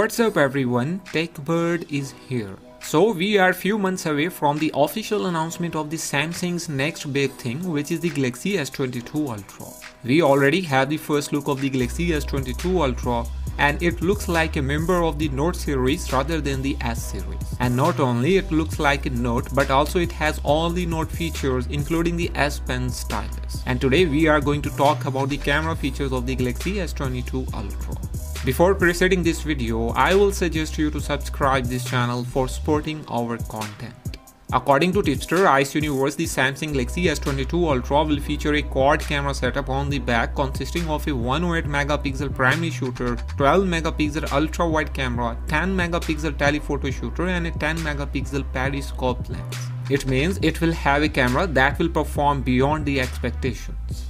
What's up everyone, TechBird is here. So we are few months away from the official announcement of the Samsung's next big thing, which is the Galaxy S22 Ultra. We already have the first look of the Galaxy S22 Ultra and it looks like a member of the Note series rather than the S series. And not only it looks like a Note, but also it has all the Note features including the S Pen stylus. And today we are going to talk about the camera features of the Galaxy S22 Ultra. Before proceeding this video, I will suggest you to subscribe this channel for supporting our content. According to Tipster Ice Universe, the Samsung Galaxy S22 Ultra will feature a quad camera setup on the back consisting of a 108MP primary shooter, 12MP ultra wide camera, 10MP telephoto shooter and a 10MP periscope lens. It means it will have a camera that will perform beyond the expectations.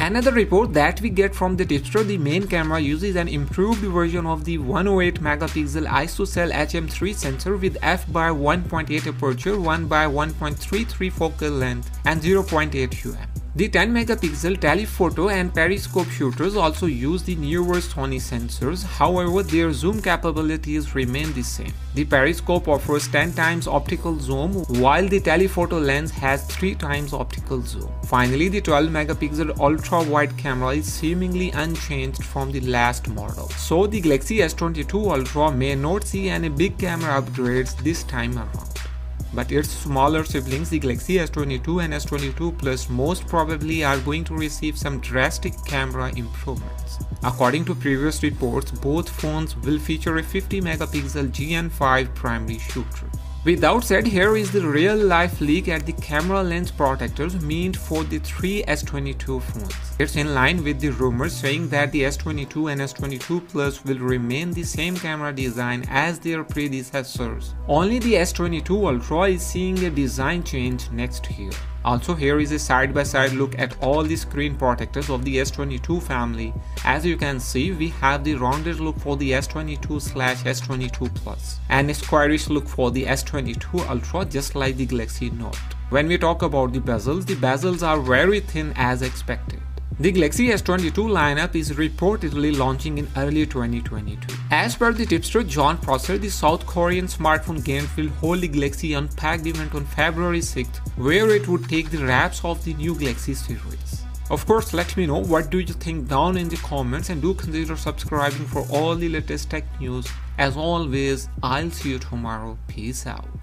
Another report that we get from the Tipster, the main camera uses an improved version of the 108MP ISOCELL HM3 sensor with f/1.8 aperture, 1/1.33 focal length and 0.8 UM. The 10MP telephoto and periscope shooters also use the newer Sony sensors, however their zoom capabilities remain the same. The periscope offers 10 times optical zoom while the telephoto lens has 3 times optical zoom. Finally, the 12MP ultra wide camera is seemingly unchanged from the last model. So the Galaxy S22 Ultra may not see any big camera upgrades this time around. But its smaller siblings, the Galaxy S22 and S22 Plus, most probably are going to receive some drastic camera improvements. According to previous reports, both phones will feature a 50MP GN5 primary shooter. With that said, here is the real life leak at the camera lens protectors meant for the 3 S22 phones. It's in line with the rumors saying that the S22 and S22 Plus will remain the same camera design as their predecessors. Only the S22 Ultra is seeing a design change next year. Also, here is a side-by-side look at all the screen protectors of the S22 family. As you can see, we have the rounded look for the S22/S22 Plus and a squarish look for the S22 Ultra, just like the Galaxy Note. When we talk about the bezels are very thin as expected. The Galaxy S22 lineup is reportedly launching in early 2022. As per the tipster John Prosser, the South Korean smartphone giant will hold the Galaxy Unpacked event on February 6th, where it would take the wraps of the new Galaxy series. Of course, let me know what do you think down in the comments and do consider subscribing for all the latest tech news. As always, I'll see you tomorrow. Peace out.